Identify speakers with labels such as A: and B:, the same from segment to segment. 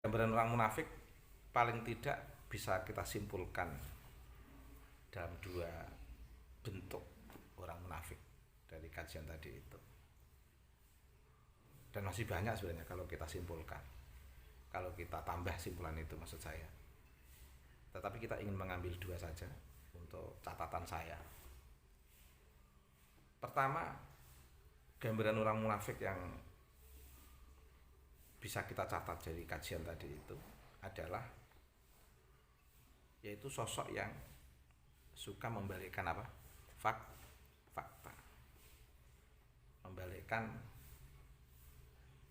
A: Gambaran orang munafik paling tidak bisa kita simpulkan dalam dua bentuk orang munafik dari kajian tadi itu. Dan masih banyak sebenarnya kalau kita simpulkan. Kalau kita tambah simpulan itu maksud saya. Tetapi kita ingin mengambil dua saja untuk catatan saya. Pertama, gambaran orang munafik yang bisa kita catat dari kajian tadi itu adalah yaitu sosok yang suka membalikkan apa? Fakta. Membalikkan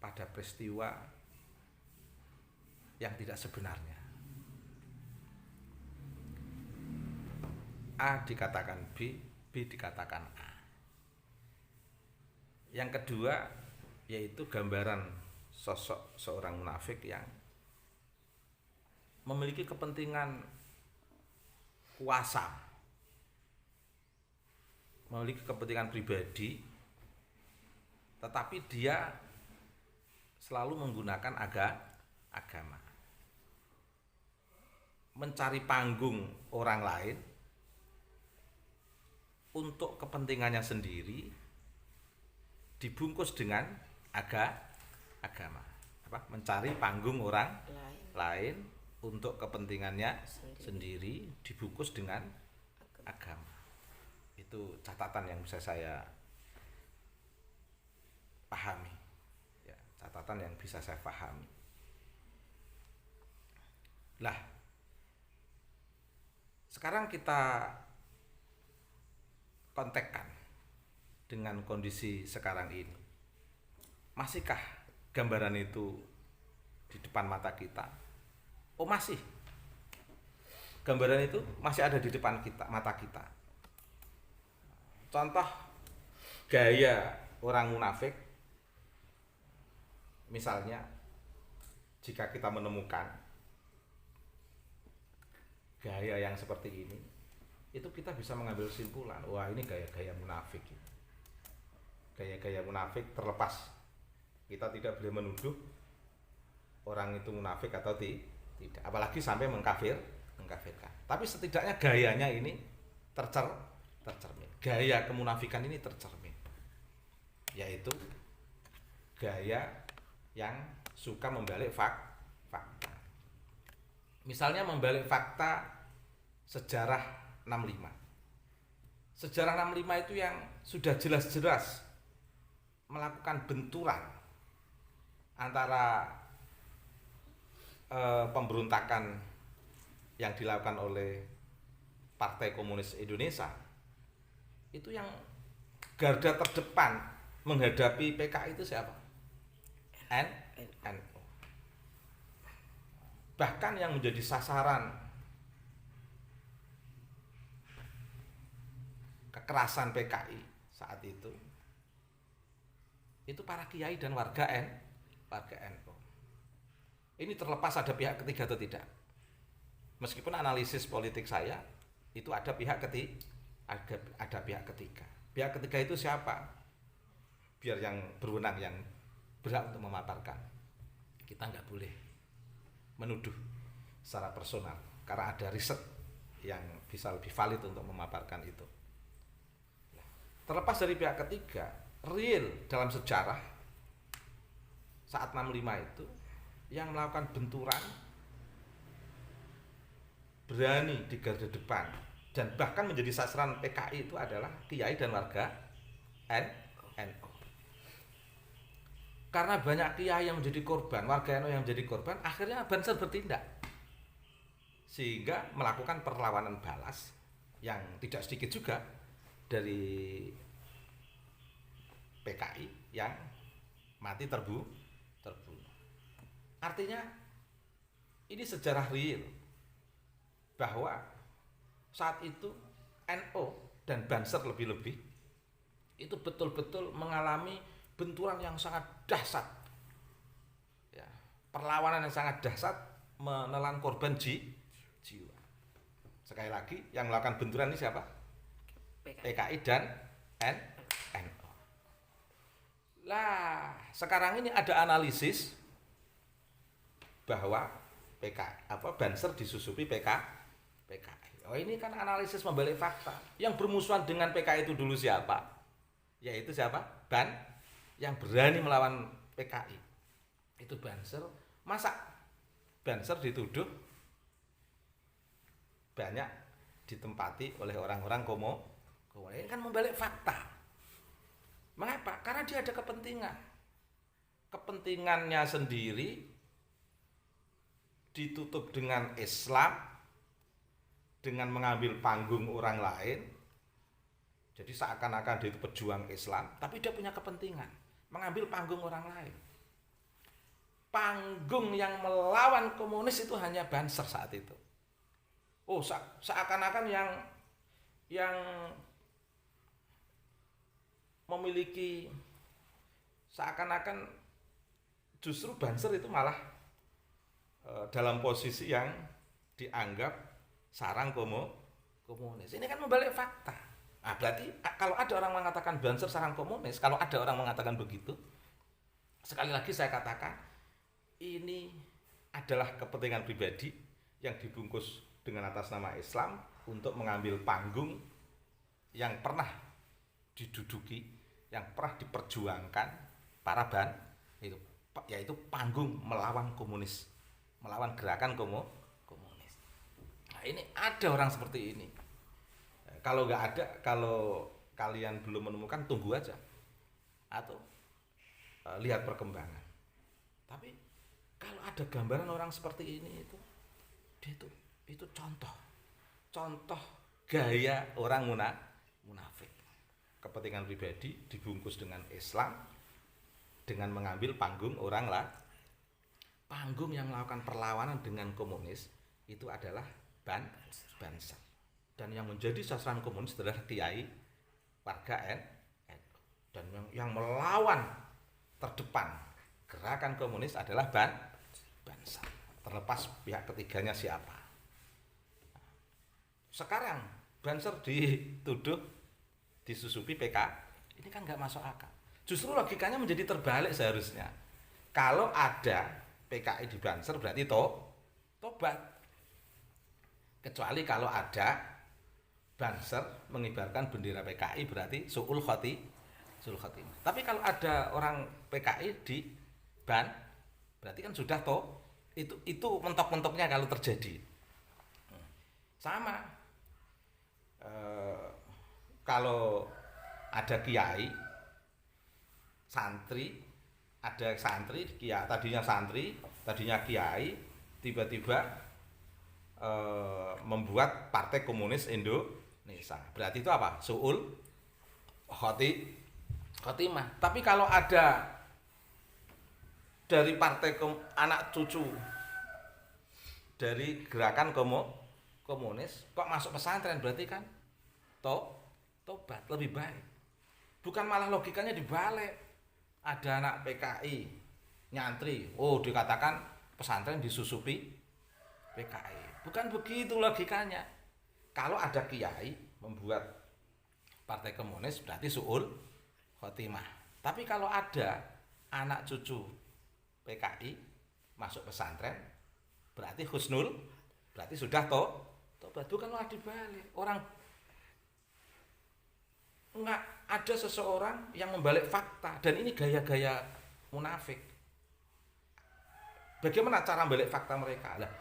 A: pada peristiwa yang tidak sebenarnya. A dikatakan B, B dikatakan A. Yang kedua yaitu gambaran sosok seorang munafik yang memiliki kepentingan kuasa, memiliki kepentingan pribadi, tetapi dia selalu menggunakan agama, mencari panggung orang lain untuk kepentingannya sendiri, dibungkus dengan agama, mencari panggung orang lain untuk kepentingannya sendiri dibungkus dengan agama. Itu catatan yang bisa saya pahami ya, catatan yang bisa saya pahami. Lah, sekarang kita kontekkan dengan kondisi sekarang ini. Masihkah gambaran itu di depan mata kita? Oh masih. Gambaran itu masih ada di depan mata kita. Contoh gaya orang munafik, misalnya jika kita menemukan gaya yang seperti ini, itu kita bisa mengambil kesimpulan, wah ini gaya-gaya munafik. Gaya-gaya munafik terlepas kita tidak boleh menuduh orang itu munafik atau tidak, apalagi sampai mengkafirkan. Tapi setidaknya gayanya ini tercermin. Gaya kemunafikan ini tercermin, yaitu gaya yang suka membalik fakta. Misalnya membalik fakta sejarah 65. Sejarah 65 itu yang sudah jelas-jelas melakukan benturan antara pemberontakan yang dilakukan oleh Partai Komunis Indonesia, itu yang garda terdepan menghadapi PKI itu siapa? NU. Bahkan yang menjadi sasaran kekerasan PKI saat itu para kiai dan warga NU. Ini terlepas ada pihak ketiga atau tidak. Meskipun analisis politik saya itu ada pihak ketiga. Pihak ketiga itu siapa? Biar yang berwenang, yang berhak untuk memaparkan. Kita nggak boleh menuduh secara personal karena ada riset yang bisa lebih valid untuk memaparkan itu. Terlepas dari pihak ketiga, real dalam sejarah saat 65 itu yang melakukan benturan berani di garda depan dan bahkan menjadi sasaran PKI itu adalah kiai dan warga NU. Karena banyak kiai yang menjadi korban, warga NU yang menjadi korban, akhirnya Banser bertindak sehingga melakukan perlawanan balas yang tidak sedikit juga dari PKI yang mati terbunuh. Artinya ini sejarah real bahwa saat itu NU dan Banser lebih-lebih itu betul-betul mengalami benturan yang sangat dahsyat ya, perlawanan yang sangat dahsyat, menelan korban jiwa. Sekali lagi yang melakukan benturan ini siapa? PKI dan NU. Lah, sekarang ini ada analisis bahwa Banser disusupi PKI. Oh, ini kan analisis membalik fakta. Yang bermusuhan dengan PKI itu dulu siapa? Yaitu siapa? Yang berani melawan PKI. Itu Banser. Masa Banser dituduh banyak ditempati oleh orang-orang komunis? Ini kan membalik fakta. Mengapa? Karena dia ada kepentingan. Kepentingannya sendiri ditutup dengan Islam, dengan mengambil panggung orang lain. Jadi seakan-akan dia itu pejuang Islam, tapi dia punya kepentingan mengambil panggung orang lain. Panggung yang melawan komunis itu hanya Banser saat itu. Oh, seakan-akan yang memiliki, seakan-akan justru Banser itu malah dalam posisi yang dianggap sarang komunis. Ini kan membalik fakta. Nah, berarti kalau ada orang mengatakan Banser sarang komunis, kalau ada orang mengatakan begitu, sekali lagi saya katakan ini adalah kepentingan pribadi yang dibungkus dengan atas nama Islam untuk mengambil panggung yang pernah diduduki, yang pernah diperjuangkan para itu, yaitu panggung melawan komunis, melawan gerakan komunis. Nah, ini ada orang seperti ini. Kalau nggak ada, kalau kalian belum menemukan, tunggu aja atau lihat perkembangan. Tapi kalau ada gambaran orang seperti ini, itu contoh gaya orang munafik. Kepentingan pribadi dibungkus dengan Islam, dengan mengambil panggung orang lah. Panggung yang melakukan perlawanan dengan komunis itu adalah Banser. Dan yang menjadi sasaran komunis adalah kiai warga NU. Dan yang melawan terdepan gerakan komunis adalah Banser. Terlepas pihak ketiganya siapa. Sekarang Banser dituduh disusupi PKI. Ini kan nggak masuk akal. Justru logikanya menjadi terbalik seharusnya. Kalau ada PKI di Banser berarti tobat. Kecuali kalau ada Banser mengibarkan bendera PKI berarti su'ul khotimah. Tapi kalau ada orang PKI di berarti kan sudah itu mentok-mentoknya kalau terjadi. Sama kalau ada kiai santri, tadinya kiai, tiba-tiba membuat Partai Komunis Indonesia. Berarti itu apa? Su'ul khotimah. Tapi kalau ada dari partai anak cucu dari gerakan komunis kok masuk pesantren, berarti kan tobat lebih baik. Bukan malah logikanya dibalik. Ada anak PKI nyantri, dikatakan pesantren disusupi PKI. Bukan begitu logikanya. Kalau ada kiai membuat partai komunis berarti su'ul khotimah. Tapi kalau ada anak cucu PKI masuk pesantren berarti husnul, berarti sudah tobat. Bukan malah dibalik. Orang enggak ada seseorang yang membalik fakta, dan ini gaya-gaya munafik. Bagaimana cara membalik fakta mereka? Lah,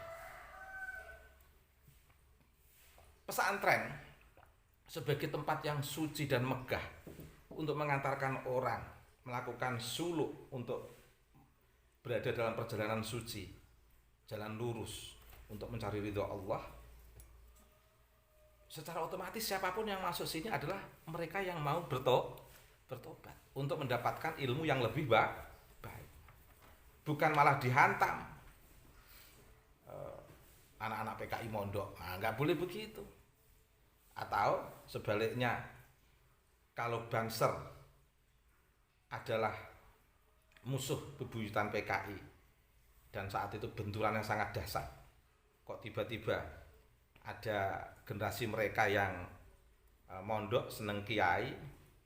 A: pesantren sebagai tempat yang suci dan megah untuk mengantarkan orang melakukan suluk untuk berada dalam perjalanan suci, jalan lurus untuk mencari ridho Allah. Secara otomatis siapapun yang masuk sini adalah mereka yang mau bertobat untuk mendapatkan ilmu yang lebih baik. Bukan malah dihantam anak-anak PKI mondok. Nah, nggak boleh begitu. Atau sebaliknya, kalau Banser adalah musuh bebuyutan PKI dan saat itu benturannya sangat dahsyat, kok tiba-tiba ada generasi mereka yang mondok, seneng kiai,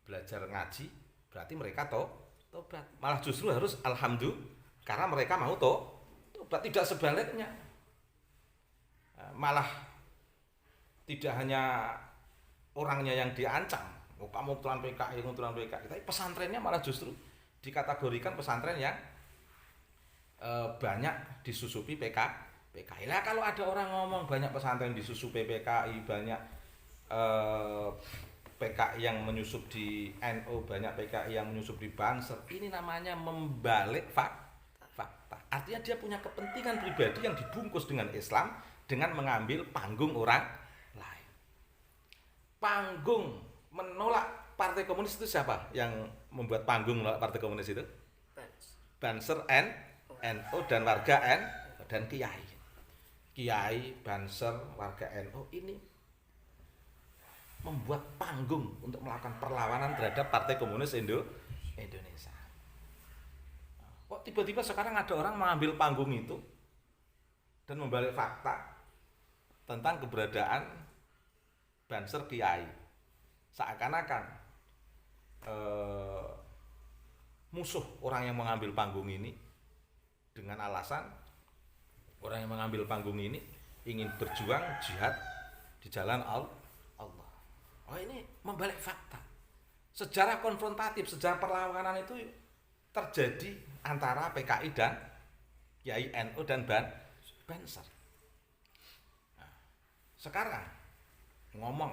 A: belajar ngaji, berarti mereka tobat. Malah justru harus alhamdulillah karena mereka mau tobat. Tobat, tidak sebaliknya. Malah tidak hanya orangnya yang diancam, oh, kamu tuan PKI, kamu tuan PKI, tapi pesantrennya malah justru dikategorikan pesantren yang banyak disusupi PKI. Lah kalau ada orang ngomong banyak pesantren disusupi PKI, banyak PKI yang menyusup di NU, banyak PKI yang menyusup di Banser, ini namanya membalik fakta. Artinya dia punya kepentingan pribadi yang dibungkus dengan Islam dengan mengambil panggung orang lain. Panggung menolak Partai Komunis itu siapa yang membuat panggung menolak Partai Komunis itu? Banser, NU dan warga dan Kiai. Kiai, Banser, warga NU ini membuat panggung untuk melakukan perlawanan terhadap Partai Komunis Indonesia. Kok tiba-tiba sekarang ada orang mengambil panggung itu dan membalik fakta tentang keberadaan Banser, Kiai, seakan-akan musuh orang yang mengambil panggung ini dengan alasan orang yang mengambil panggung ini ingin berjuang jihad di jalan Allah. Oh, ini membalik fakta. Sejarah konfrontatif, sejarah perlawanan itu terjadi antara PKI dan Kiai, NU dan Banser. Nah, sekarang ngomong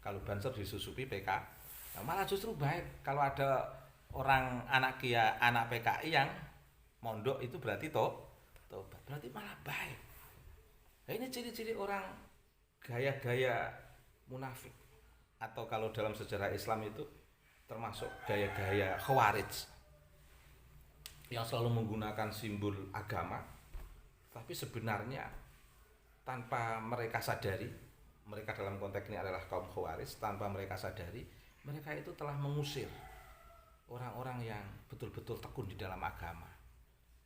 A: kalau Banser disusupi PKI, nah malah justru baik kalau ada orang anak PKI yang mondok itu berarti tobat, berarti malah baik. Nah, ini ciri-ciri orang gaya-gaya munafik, atau kalau dalam sejarah Islam itu termasuk gaya-gaya Khawarij yang selalu menggunakan simbol agama, tapi sebenarnya tanpa mereka sadari, mereka dalam konteks ini adalah kaum Khawarij, tanpa mereka sadari mereka itu telah mengusir orang-orang yang betul-betul tekun di dalam agama,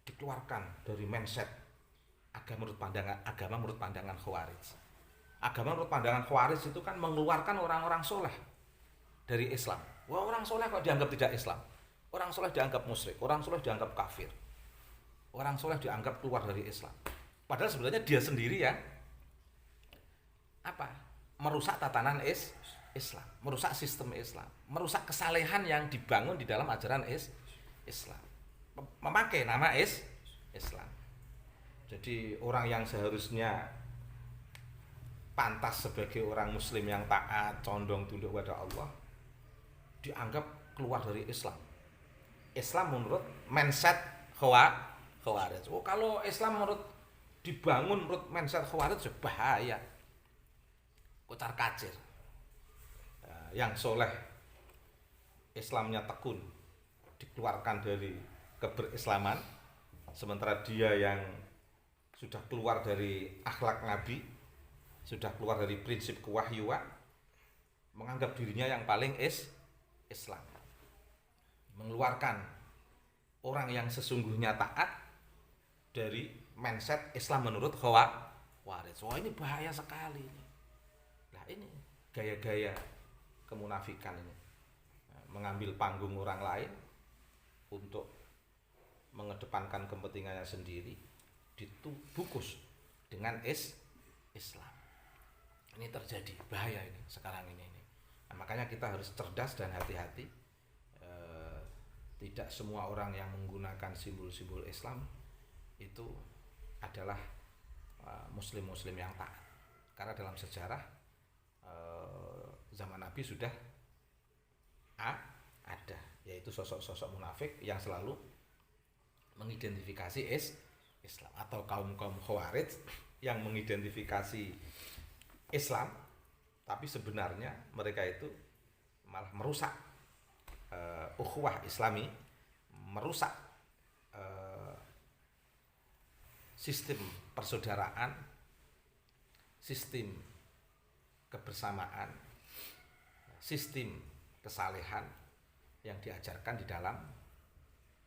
A: dikeluarkan dari mindset agama menurut pandangan Khawarij. Agama menurut pandangan Khawarij itu kan mengeluarkan orang-orang soleh dari Islam. Wah, orang soleh kok dianggap tidak Islam? Orang soleh dianggap musyrik, orang soleh dianggap kafir, orang soleh dianggap keluar dari Islam. Padahal sebenarnya dia sendiri yang merusak tatanan Islam, merusak sistem Islam, merusak kesalehan yang dibangun di dalam ajaran Islam, memakai nama Islam. Jadi orang yang seharusnya pantas sebagai orang muslim yang taat, condong tunduk pada Allah, dianggap keluar dari Islam. Islam menurut mindset Khawarij. Oh, kalau Islam dibangun menurut mindset Khawarij, bahaya, kocar kacir. Yang soleh, Islamnya tekun, dikeluarkan dari keberislaman, sementara dia yang sudah keluar dari akhlak Nabi, sudah keluar dari prinsip kewahyuan, menganggap dirinya yang paling Islam, mengeluarkan orang yang sesungguhnya taat dari mindset Islam menurut Khawarij. Wah, ini bahaya sekali. Nah, ini gaya-gaya kemunafikan ini, mengambil panggung orang lain untuk mengedepankan kepentingannya sendiri, dibungkus dengan Islam. Ini terjadi, bahaya ini sekarang ini. Nah, makanya kita harus cerdas dan hati-hati. Tidak semua orang yang menggunakan simbol-simbol Islam itu adalah muslim-muslim yang taat. Karena dalam sejarah zaman Nabi sudah ada, yaitu sosok-sosok munafik yang selalu mengidentifikasi Islam, atau kaum-kaum Khawarij yang mengidentifikasi Islam, tapi sebenarnya mereka itu malah merusak ukhuwah Islami, merusak sistem persaudaraan, sistem kebersamaan, sistem kesalehan yang diajarkan di dalam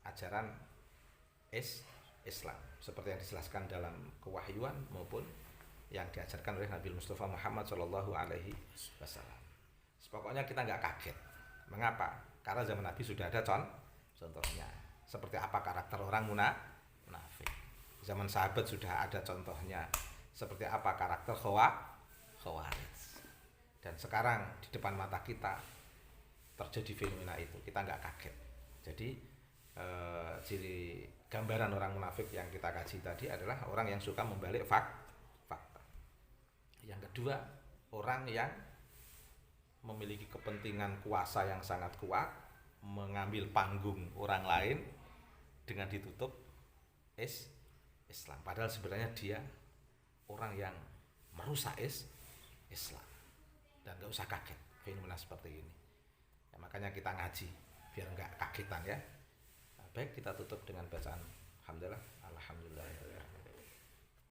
A: ajaran Islam, seperti yang dijelaskan dalam kewahyuan maupun yang diajarkan oleh Nabi Mustafa Muhammad SAW. Pokoknya kita nggak kaget. Mengapa? Karena zaman Nabi sudah ada contohnya. Seperti apa karakter orang munafik. Zaman sahabat sudah ada contohnya seperti apa karakter Khawarij. Dan sekarang di depan mata kita terjadi fenomena itu, kita nggak kaget. Jadi ciri gambaran orang munafik yang kita kaji tadi adalah orang yang suka membalik fakta. Yang kedua, orang yang memiliki kepentingan kuasa yang sangat kuat, mengambil panggung orang lain dengan ditutup Islam. Padahal sebenarnya dia orang yang merusak Islam. Dan gak usah kaget fenomena seperti ini. Ya, makanya kita ngaji biar nggak kagetan ya. Nah, baik, kita tutup dengan bacaan alhamdulillah.